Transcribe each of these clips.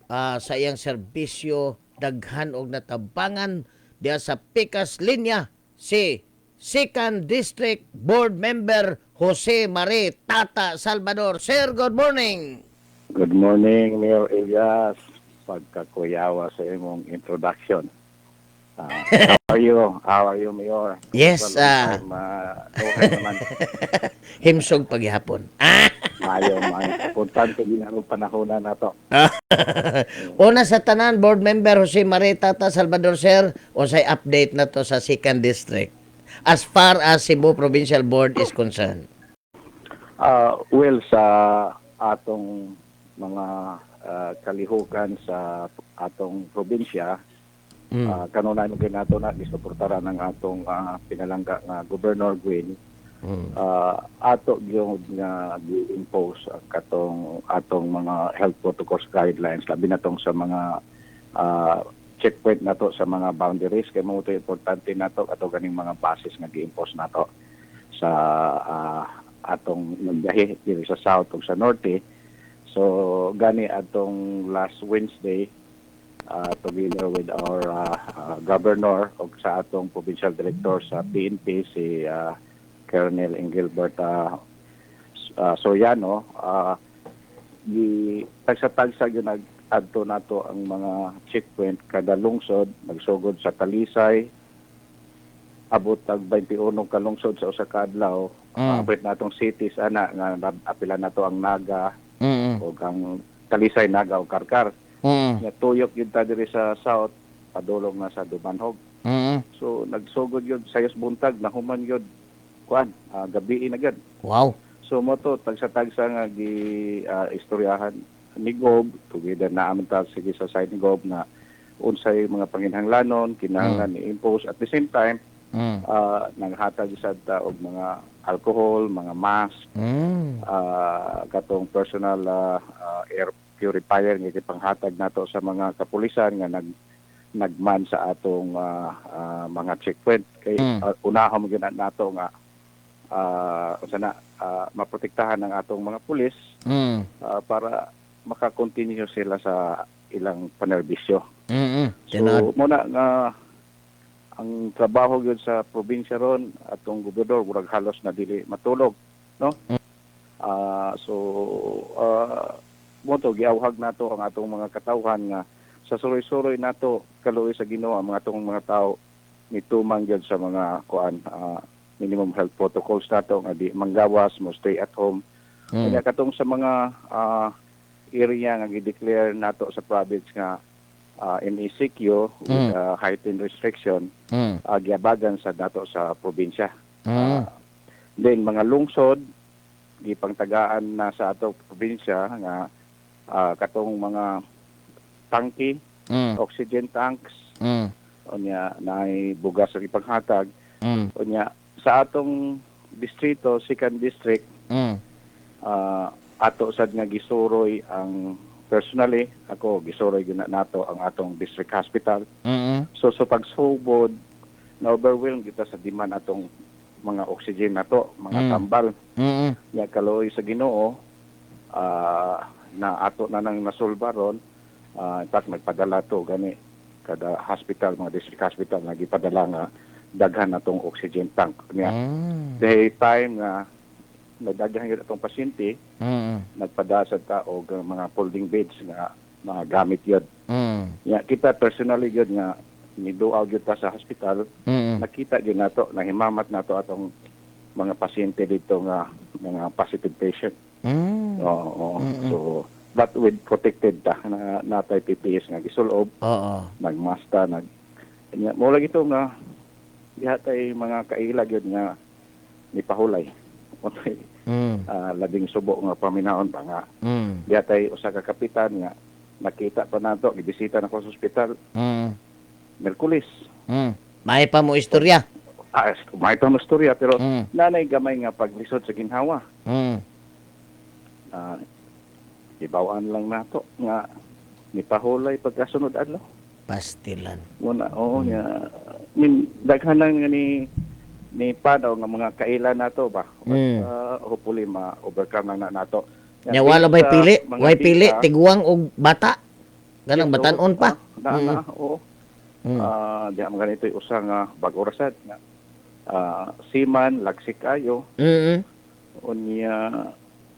sa iyang serbisyo daghan og natabangan diya sa pikas linya si Second District Board Member Jose Mare Tata Salvador. Sir, good morning. Good morning, Mayor Elias. Pagkakuyawa sa imong introduction. How are you? How are you, Mayor? Yes, Long time, okay naman. himsog paghihapon. Mayo, man. Importante din ang panahon na to. Una sa tanan, Board Member Jose Mare Tata Salvador, sir, unsay update na to sa Second District as far as Cebu Provincial Board is concerned. Well, sa atong mga kalihukan sa atong probinsya, kanunay mo nato na gisuportaran ng atong pinalangga nga Governor Gwin. Ato yung nga gi-impose atong mga health protocols guidelines, labi na tong sa mga checkpoint nato sa mga boundaries, kay mo ito importante nato ato ganing mga basis nga gi-impose nato sa atong nagdahi diri sa south ug sa norte. So gani atong last Wednesday, together with our governor ug sa atong provincial director sa PNP si Colonel Engelbert Soriano, tagsa-tagsa yun nag-adto nato ang mga checkpoint kada lungsod, nagsugod sa Talisay, abot tag 21 ka lungsod sa usa ka adlaw. Abot natong cities ana nga apila nato ang Naga o ang Talisay, Naga o Karkar. Nga tuyok yun ta diri sa south, padulong na sa Dumanhog. So nagsugod yun sayos buntag, nahuman yun kuan gabi na gid. Wow. So mo to tagsa-tagsa nga istoryahan ni Gob, together na aman ta sige sa side ni Gob na unsay mga panginhanglanon kinahanglan i-impose at the same time naghatag sad ta og mga alcohol, mga mask, katong personal air purifier nga ipanghatag nato sa mga kapulisan nga nagman sa atong mga checkpoint kay unahon mo gyud nato nga maprotektahan ang atong mga pulis para makakontinue sila sa ilang panerbisyo. So muna nga ang trabaho gyud sa probinsya ron atong gobernador murag halos na dili matulog, no? Mo to giawhag nato ang atong mga katawhan nga sa suroy-suroy nato kaluoy sa Ginoo ang atong mga tawo mitumang gyud sa mga kuan minimum health protocols nato nga di manggawas, mo stay at home. Kaya katong sa mga area nga gi-declare nato sa province nga MECQ with heightened restriction, giabagan sa nato sa probinsya. Then mga lungsod gipangtagaan na sa ato probinsya nga katong mga tangke, oxygen tanks, unya naay bugas sa ipanghatag. Unya sa atong distrito, second district, ato sad nga gisuroy ang personally, ako gisuroy gyud nato ang atong district hospital. So pagsubod na overwhelm kita sa demand atong mga oxygen nato, mga tambal. Ya kaloy sa Ginoo na ato na nang nasolba ron, in fact nagpadala to gani kada hospital, mga district hospital nagipadala nga daghan atong oxygen tank niya. The time nga nagdaghan yun atong pasyente, nagpadasad ta og mga folding beds nga mga gamit yun. Ya, kita personally yun nga niduaw yun ta sa hospital, nakita yun nato, nahimamat nato atong mga pasyente dito nga mga positive patient. So but with protected ta na natay PPS nga gisulob, nagmasta, mo lagi ito nga dihatay mga kailag yun nga ni pahulay. Labing subo nga paminaon pa nga. Dihatay usa ka kapitan nga nakita pa nato, gibisita na ko sa ospital. Merkulis. May pa mo istorya. May pa mo istorya pero nanay gamay nga paglisod sa ginhawa. Ibawaan lang nato nga ni pahulay pagkasunod adlaw. Pastilan. Muna nya daghan lang nga ni padaw nga mga kailan nato ba. Hopefully ma-overcome na nato. Nya wala bay pili, way pili tiguang og bata. Kanang batanon pa. Na, oo. Mm. Di ang ganito yung usa nga bag-orasan nga seaman lagsik kayo Mm. unya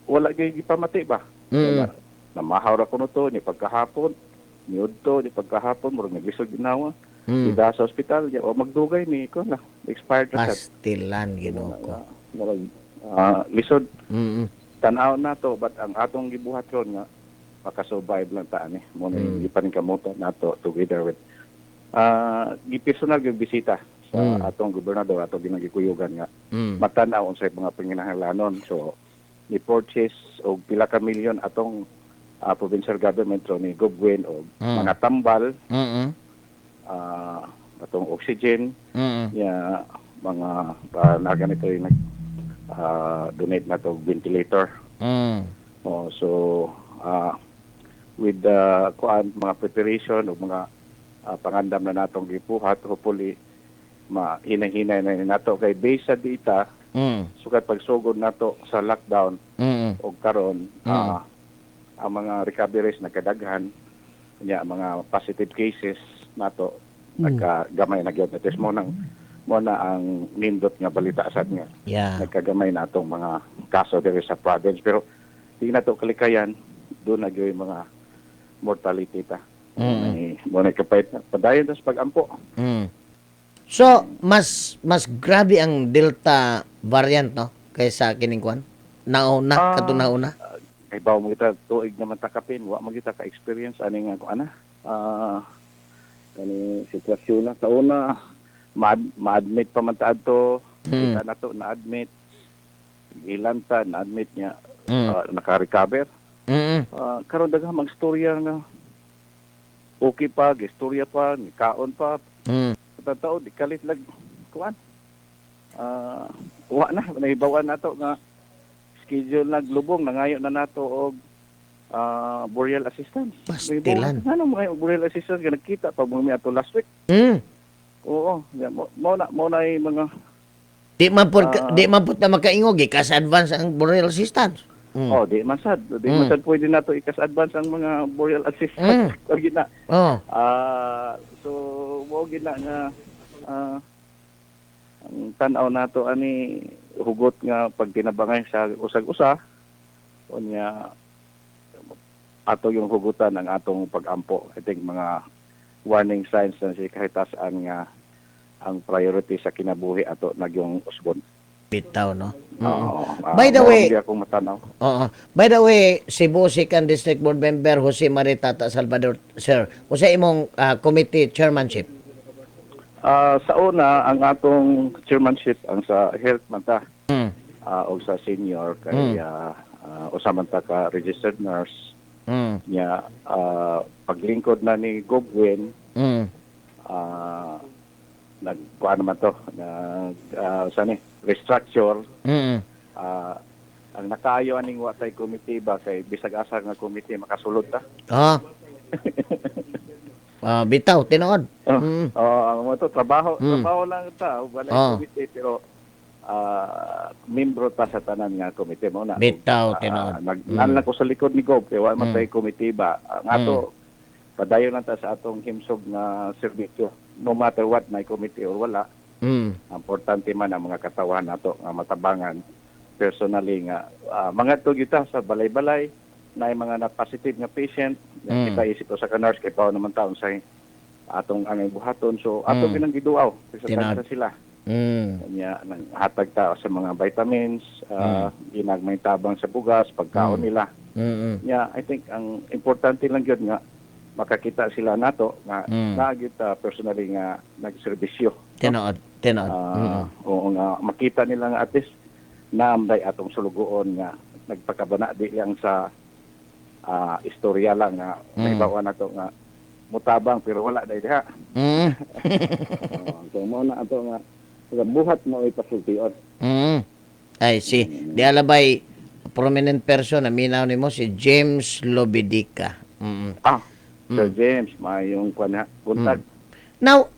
wala gyud gipamati ba. Mm. Namahaw ra kuno to ni pagkahapon niudto ni pagkahapon murag naglisod ginawa. Mm. Ida sa ospital o magdugay ni ko na expired na sad. Pastilan Ginoo ko. Murag lisod Mm. tan-aw na to but ang atong gibuhat ron nga makasurvive lang ta ani mo na gipaningkamutan nato together with gipersonal yung bisita sa atong gobernador ato ginagikuyugan nga Mm. matanaw unsay mga panginahanglanon. So ni purchase og pila ka milyon atong provincial government ro ni Gobwen og mga tambal, Mm. atong oxygen, Mm. ya mga na ganito yung donate na to ventilator. Mm. So with the mga preparation o mga pangandam na natong gipuhat, hopefully mahinay-hinay na nato kay based sa data Mm. sukat pagsugod nato sa lockdown Mm. o karon ang mga recoveries nagkadaghan nya mga positive cases nato nagkagamay na gyud. At mo na ang nindot nga balita sad nga Yeah. nagkagamay na atong mga kaso diri sa province pero di na to kalikayan doon na gyud mga mortality ta. Mo na kapait na padayon sa pagampo. Mm. So, mas grabe ang Delta variant no kaysa kining kwan. Nauna katong nauna. Kay bawo mo kita tuig naman takapin, wa mo kita ka experience ani nga ana. Kani sitwasyon na sa una ma-admit pa man ta adto, kita na to na-admit. Ilan ta na-admit niya naka-recover. Mm. Karon daghang magstorya nga okay pa, gistorya pa, ni kaon pa. Mm. Tao di kalit lag kuan. Wa na nahibawan nato nga schedule naglubong nangayo na nato og burial assistance. Pastilan. Ano mga burial assistance nga nakita pa mo mi ato last week. Mm. Oo, mo na yung mga Di man pud na makaingog kas advance ang burial assistance. Mm. di man sad pwede nato ikas advance ang mga burial assistance. Kag gina. Oh. So mo gina nga ang tan-aw nato ani hugot nga pag tinabangay sa usag-usa unya ato yung hugutan ang atong pagampo. I think mga warning signs na si kahitasan nga ang priority sa kinabuhi ato nagyong usbon. Bitaw no. By the way, akong matanaw. Oo. By the way, Cebu 2nd District Board Member Jose Marie Tata Salvador, sir. Usa imong committee chairmanship? Sa una, ang atong chairmanship ang sa health man ta o sa senior kay usa man ta ka registered nurse nya paglingkod na ni Gobwen nagkuha naman to restructure ang nakaayo aning watay committee ba kay bisag asa nga committee makasulod ta. Bitaw tinuod. Ang mo to trabaho lang ta walay committee pero membro ta sa tanan nga committee mo na. Bitaw tinuod. Nagnan ko sa likod ni Gob kay wa man tay committee ba ang ato padayon lang ta sa atong himsog na serbisyo no matter what may committee or wala. Importante man ang mga katawan nato nga matabangan personally nga mga tugita sa balay-balay na mga na-positive nga patient kita isip sa ka-nurse kay pao naman taon sa atong angay buhaton so atong ginanggiduaw sa sila nya nang hatag ta sa mga vitamins ginagmay tabang sa bugas pagkaon nila nya I think ang importante lang gyud nga makakita sila nato nga naagit personally nga nagserbisyo tinuod oo nga makita nila nga at least naamday atong sulugoon nga nagpakabana di lang sa istorya lang nga may bawa na to nga mutabang pero wala dai diha. So mo na ato nga buhat mo ipasultiot. Ay si di alabay prominent person na minaw nimo si James Lobidica. Sir James mayong kuan buntag. Now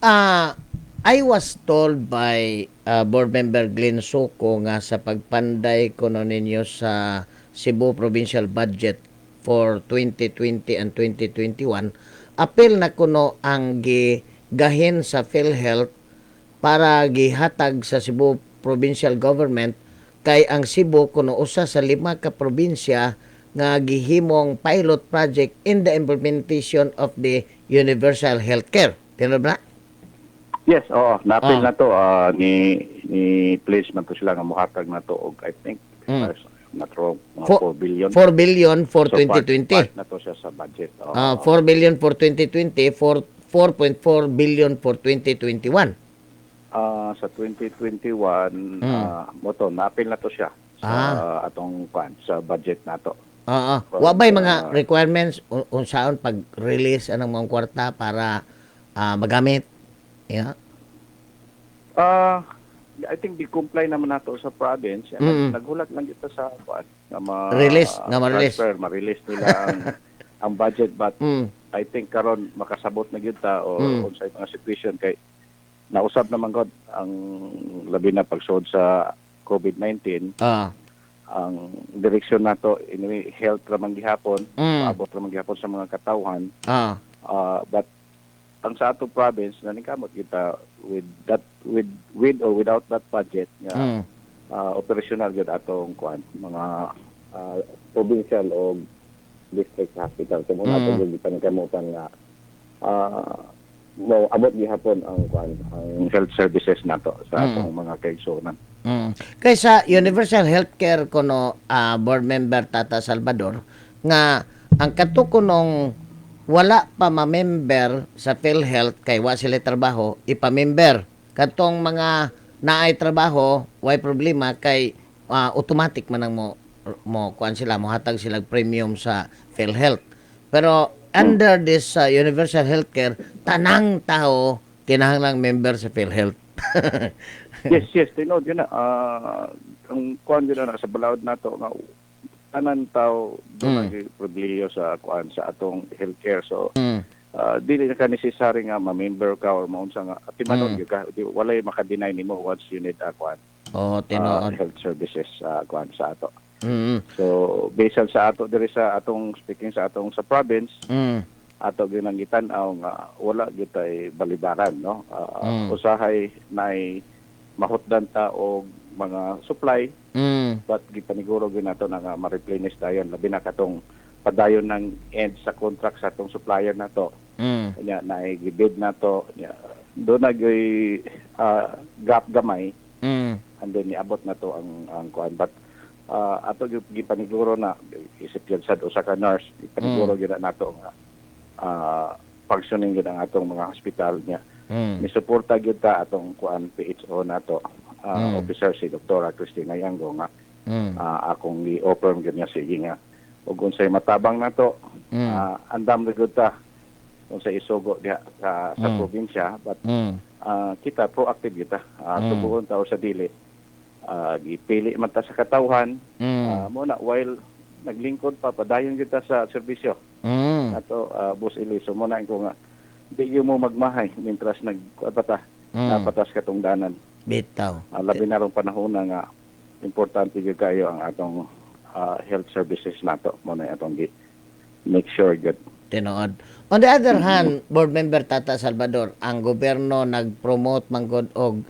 I was told by board member Glenn Soco nga sa pagpanday kuno ninyo sa Cebu provincial budget for 2020 and 2021 apil na kuno ang gigahin sa PhilHealth para gihatag sa Cebu Provincial Government kay ang Cebu kuno usa sa 5 ka probinsya nga gihimong pilot project in the implementation of the universal healthcare. Tinuod ba? Yes, oo. Napil Ah. na to. Ni place man to sila nga muhatag na to. Og I think, not wrong, mga 4 billion. 4 billion for So, part 2020. na to siya sa budget. Oo. 4 billion for 2020, 4.4 billion for 2021. Sa 2021, mo to, napil na to siya sa atong sa budget na to. Oo. Wa ba'y mga requirements unsaon pag-release anong mga kwarta para magamit? Yeah. I think di-comply naman nato sa province. Naghulat lang kita sa na Release, na ma-release. transfer, ma-release nila ang budget. But I think karon makasabot na gyud ta o unsay mga situation kay nausab naman gud ang labi na pagsud sa COVID-19. Ang direksyon nato anyway, health ramang gihapon, paabot ramang gihapon sa mga katawhan. But ang sa ato province naningkamot kita with or without that budget nga operational gyud atong mga provincial o district hospital. So muna ito yung panikamutan nga mo abot gihapon ang health services nato sa atong mga kaigsunan. Kay sa Universal Healthcare kuno board member Tata Salvador nga ang katukunong wala pa ma-member sa PhilHealth kay wa sila trabaho ipa-member katong mga naay trabaho way problema kay automatic man ang mo kuan sila mohatag sila premium sa PhilHealth. Pero under this Universal Healthcare tanang tao kinahanglang member sa PhilHealth. Yes, tinod yun na. Ang kuan yun na sa balaod nato nga tanan tao doon ang pribilehiyo sa kuan sa atong healthcare. So dili na ka necessary nga ma-member ka or maunsa nga timanon gyud ka walay maka-deny nimo once you need kuan health services kuan sa ato. So based sa ato diri sa atong speaking sa atong sa province ato ginangitan nga wala gyud tay balibaran no. Usahay nay mahutdan ta og mga supply but gipaniguro gyud nato na nga ma-replenish dayon labi na katong padayon ng end sa contract sa atong supplier nato. Nya na gibid nato do na gyud gap gamay and then niabot nato ang kuan but ato gipaniguro na isip gyud sad usa ka nurse gipaniguro gyud nato nga functioning gyud ang atong mga hospital nya. Ni suporta gyud ta atong kuan PHO nato officer si Dr. Cristina Yango nga akong gi-offer gyud niya sige nga ug unsay matabang nato andam na gyud ta unsay isugo diha sa probinsya but kita proactive kita tubuhon ta sa dili gipili man ta sa katawhan mo na while naglingkod pa padayon kita sa serbisyo ato Boss Eliso mo na ko nga di mo magmahay mintras napatas katong danan bitaw labi na rong panahon na nga importante gyud kayo ang atong health services nato mo na atong make sure good tinuod. On the other hand, board member Tata Salvador, ang gobyerno nag-promote manggod og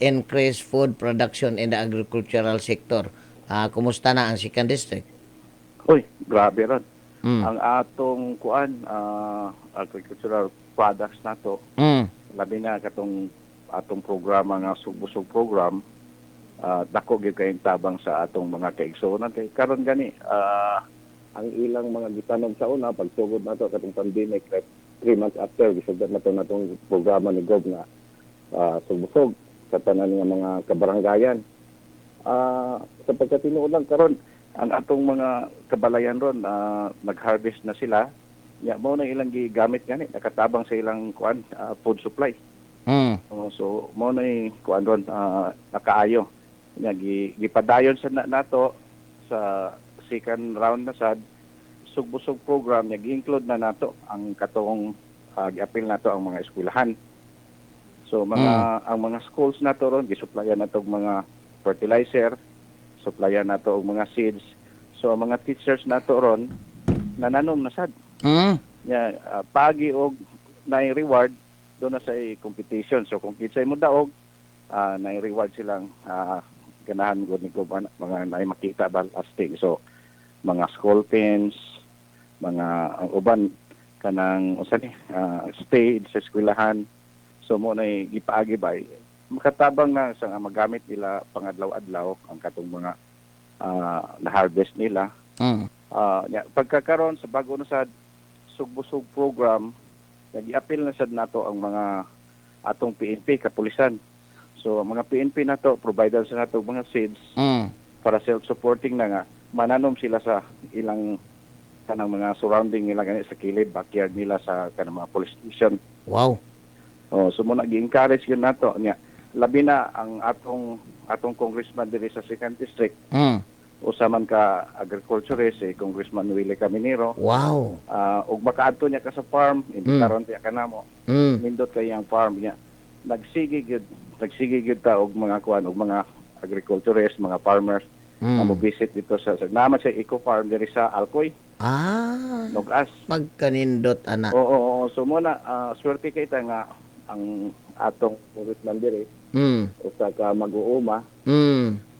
increased food production in the agricultural sector. Kumusta na ang second district? Uy, grabe ron. Ang atong agricultural products nato labi na katong atong programa nga sugbusog program dako gyud kay tabang sa atong mga kaigsuonan kay karon gani ang ilang mga gitanom sa una pagsugod nato katong pandemic 3 months after gisugdan nato natong programa ni Gov nga sugbusog sa tanan nga mga kabaranggayan sa pagkatinuod lang karon ang atong mga kabalayan ron nag-harvest na sila nya mao na ilang gigamit gani nakatabang sa ilang food supply so mao na kuan ron nakaayo nya gipadayon sa nato sa second round na sad sugbusog program nya gi-include na nato ang katong gi-apil nato ang mga eskwelahan so ang mga schools nato ron gisupplyan nato og mga fertilizer supplyan nato og mga seeds so ang mga teachers nato ron nananom na sad nya pagi og na reward doon na sa competition. So kung kinsay mo daog na reward silang ganahan gud ni ko mga na makita ba astig. So mga school pins, mga ang uban kanang usa ni stage sa eskwelahan. So mo na gipaagi ba makatabang na sa magamit nila pangadlaw-adlaw ang katong mga na-harvest nila. Pagkakaroon sa bago na sa sugbusog program, nag-i-appeal na sad nato ang mga atong PNP, kapulisan. So, ang mga PNP nato, provider sa nato mga seeds para self-supporting na nga, mananom sila sa ilang kanang mga surrounding nila ganit sa kilid, backyard nila sa kanang mga police station. Wow. So, muna gi-encourage yun nato niya. Labi na ang atong congressman diri sa 2nd District. Usaman ka agriculturist Congressman Willie Caminero. Wow. Og makaadto niya ka sa farm, hindi karon tiya kanamo. Nindot kay ang farm niya. Nagsige gyud ta og mga kuan og mga agriculturist, mga farmers na mo visit dito sa naman sa eco farm diri sa Alcoy. Nugas. Pagkanindot ana. Oo. So muna swerte kay ta nga ang atong congressman diri. Usa ka mag-uuma.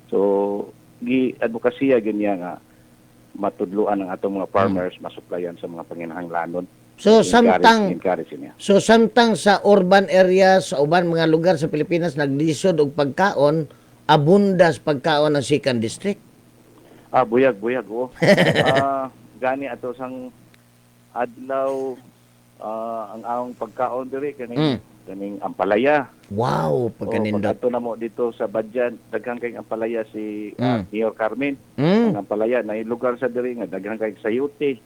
So gi-advokasya ganyan nga matudluan ang atong mga farmers masuplayan sa mga panginahanglanon. So samtang Encourage niya. sa urban areas, sa uban mga lugar sa Pilipinas naglisod og pagkaon, abundas pagkaon ng 2nd District. Buyag oo. Gani ato sang adlaw ang among pagkaon diri kaning ampalaya. Wow, pagkanindot. Pagkato na mo dito sa Badyan, daghang kay ampalaya si Mayor Carmen. Ang ampalaya na lugar sa diri nga daghang kay sayote.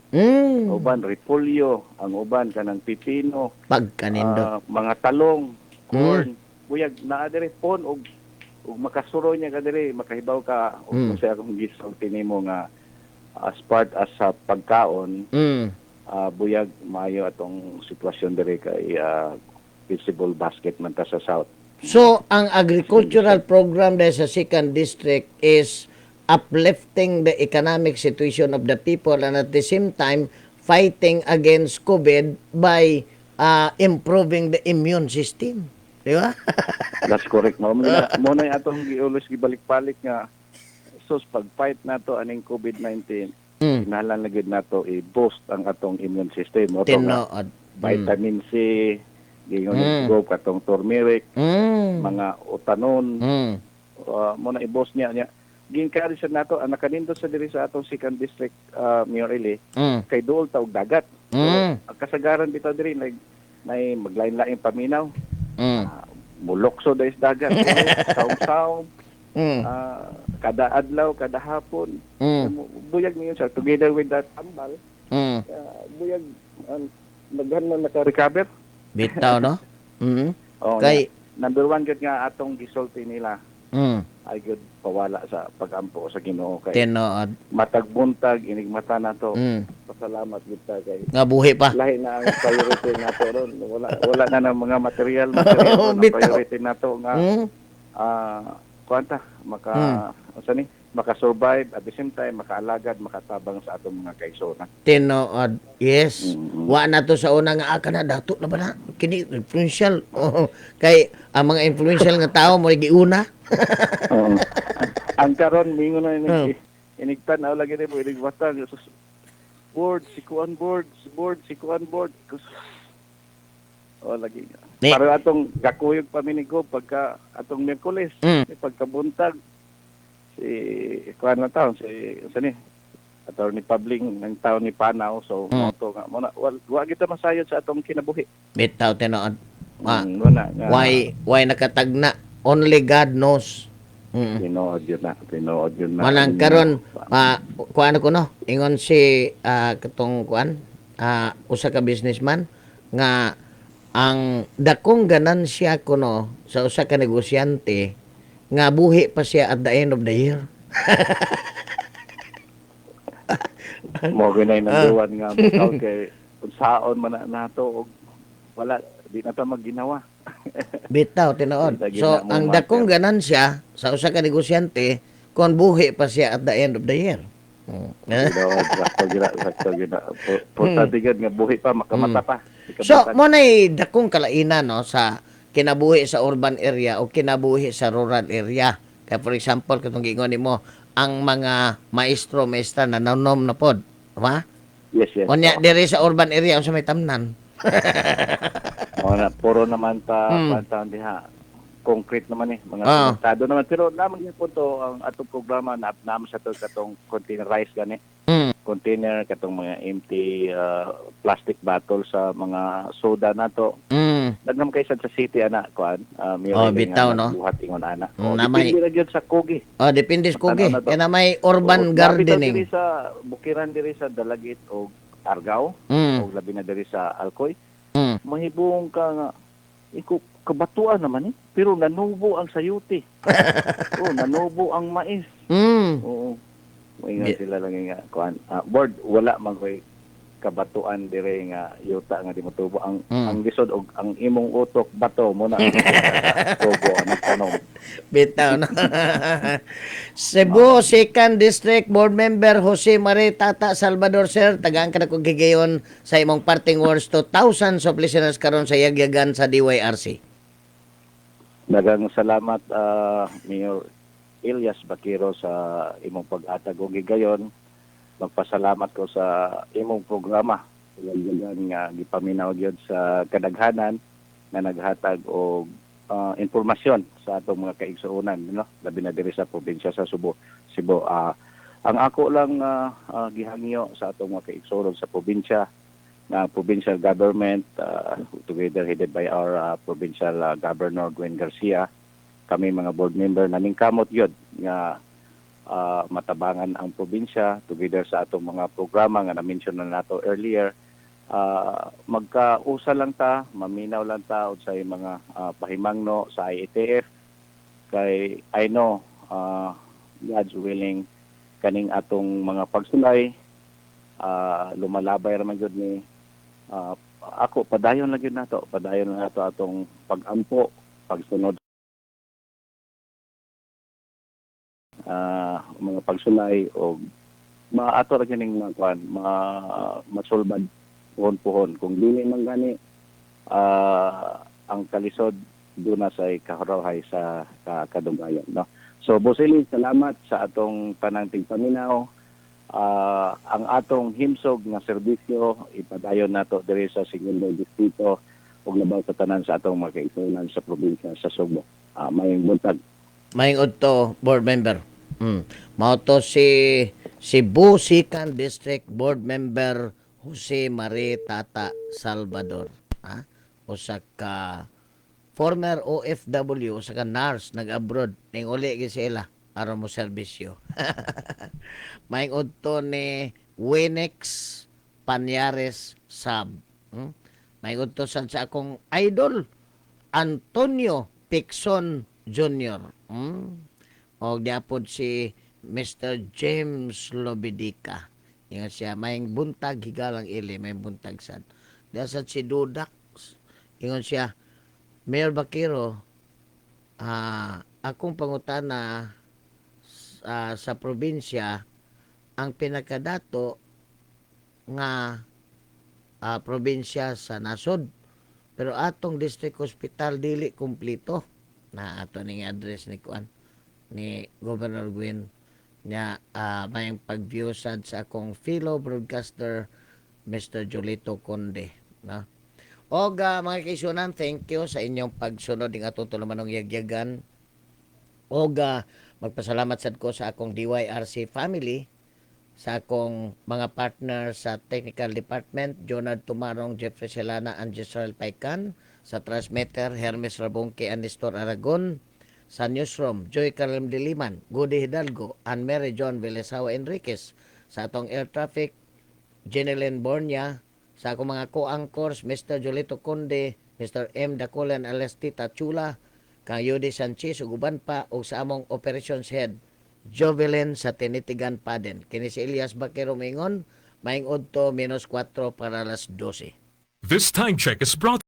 Uban repolyo, ang uban kanang pipino, Pagkanindot. mga talong, corn, buyag naa diri pon og makasuro niya ka diri, makahibaw ka og sa akong gisulti nimo nga as part as sa pagkaon. Buyag maayo atong sitwasyon diri kay visible basket man ta sa South. So, ang agricultural program dahil sa 2nd District is uplifting the economic situation of the people and at the same time fighting against COVID by improving the immune system. Di ba? That's correct. Mo na atong giulos gibalik-balik nga sus pag-fight nato aning COVID-19, kinahanglan na gid nato i-boost ang atong immune system. Mo to nga vitamin C, gingon go katong turmeric, mga utanon, mo na i-boss niya. Gi-encourage nato ang nakanindot sa diri sa atong 2nd District, Mayor Eli, kay duol ta og dagat. So, ang kasagaran bitaw diri nay maglain-lain paminaw. Mulokso dahil dagat, saum-saum, kada adlaw, kada hapon. Buyag niyo sa together with that tambal. Buyag naghan na naka-recover. Bitaw, no? Kay number 1 gud nga atong gisulti nila. Ay gud pawala sa pagampo sa Ginoo kay Tinood. matag buntag inigmata nato. Pasalamat gud ta kay Nga buhi pa. lahi na ang priority nato ron. Wala na ng mga material priority nato nga kuanta maka-survive at the same time makaalagad, makatabang sa atong mga kaigsoon. Tinood. Yes. Wa na to sa una nga na dato na ba na kini influential. Kay ang mga influential nga tao mo giuna. Ang karon mingon na inigtan na lagi ni mo inigwatan board lagi. Para atong gakuyog paminigo pagka atong Miyerkules, pagkabuntag si kuan na taon si Attorney Pabling ng taon ni Panaw, so moto nga muna wa kita masayod sa atong kinabuhi. Bitaw tinood. Why nakatagna only God knows. Tinood yun na. Manang karon kuan ko no ingon si katong kuan usa ka businessman nga ang dakong ganansya kuno sa usa ka negosyante nga buhi pa siya at the end of the year. Mo ginay nanduwan nga mukaw kay unsaon man nato og wala di na ta magginawa. Bitaw tinuod. So ang dakong ganansya sa usa ka negosyante kon buhi pa siya at the end of the year. Tinuod, sakto gina. Importante gyud nga buhi pa makamata pa. So, mo na'y dakong kalainan no sa kinabuhi sa urban area o kinabuhi sa rural area. Kaya for example, katong giingon nimo, ang mga maestro, maestra na nanom na pod, ba? Yes, yes. Unya diri sa urban area unsa may tamnan? Na puro naman ta Mm. kuantaon diha. Concrete naman mga Ah. sementado naman pero naman gyud to ang atong programa na naman sa to katong containerized gani. Mm. Container katong mga empty plastic bottle sa mga soda nato. Mm. Daghang kay sa city ana kuan. Oh, bitaw, no? Buhat ingon ana. Namay- Depende ra gyud sa kugi. Oh, depende sa kugi. Ano na to? Kaya na may urban Labi daw gardening. diri sa bukiran diri sa Dalagit o Argao Mm. o labi na diri sa Alcoy. Mm. Mahibong ka nga iko kabatuan naman pero nanubo ang sayuti. Nanubo ang mais. Mm. Oo. Moingon sila lang nga kuan. Board wala man koy kabatuan dire nga yuta nga di motubo ang lisod og ang imong utok bato mo na tubo ang tanom. Bitaw na. Cebu 2nd District Board Member Jose Mare Tata Salvador, sir. Tagaan ka na kong gigayon sa imong parting words to thousands of listeners karon sa yagyagan sa DYRC. Daghang salamat Mayor Elias Bakiro sa imong pag-atag og gigayon. Magpasalamat ko sa imong programa. Yagyagan nga gipaminaw gyud sa kadaghanan nga naghatag og informasyon sa atong mga kaigsuonan, no? Labi na diri sa probinsya sa Cebu. Ang ako lang gihangyo sa atong mga kaigsuonan sa probinsya na provincial government together headed by our provincial governor Gwen Garcia, kami mga board member naming kamot yun nga matabangan ang probinsya together sa atong mga programa nga na-mention na nato earlier. Magkausa lang ta, maminaw lang ta sa mga pahimangno sa IETF kay I know God's willing kaning atong mga pagsulay lumalabay raman gyud ni ako padayon lang gyud nato atong pagampo pagsunod mga pagsulay o maato ra kining mga kuan masulbad puhon-puhon kung dili man gani ang kalisod duna sa kaharawhay sa kadugayon, no. So Bosili, salamat sa atong tanang tigpaminaw. Ang atong himsog nga serbisyo ipadayon nato diri sa segundo distrito ug labaw sa tanan sa atong mga kaigsuonan sa probinsya sa Subo. Mayong buntag. Mayong udto, board member. Mao to si Cebu 2nd District Board Member Jose Mare Tata Salvador. Usa ka former OFW, usa ka nurse nag-abroad ning uli gyud sila aron mo serbisyo. Mayong udto ni Winex Panyares Sab. Mayong udto sad sa akong idol Antonio Picson Jr. O diapod si Mr. James Lobidica. Ingat siya, mayang buntag higalang ili, may buntag sad. Dasad si Dudak. Ingat siya, Mayor Bakiro, akong pangutana sa probinsya, ang pinakadato nga probinsya sa nasod. Pero atong district hospital dili kumplito. Na ato ning address ni Kuan ni Governor Gwen niya mayang pag-view sad sa akong fellow broadcaster Mr. Jolito Conde, no? Og mga kaisunan, thank you sa inyong pagsunod ng atong tulumanong yagyagan. Og magpasalamat sad ko sa akong DYRC family, sa akong mga partner sa technical department, Jonard Tumarong, Jeffrey Selana, and Gisrael Paikan, sa transmitter, Hermes Rabonque and Nestor Aragon, sa newsroom, Joy Carlem Diliman, Gudi Hidalgo, and Mary John Velesawa Enriquez, sa atong air traffic, Jeneline Bornia, sa akong mga co-anchors, Mr. Jolito Conde, Mr. M. Dacolan Alestita Chula, kang Yudi Sanchez, uguban pa, o sa among operations head, Jovelyn sa Tinitigan Paden. Kini si Elias Bakero Mingon, maing udto -4 para alas 12. This time check is brought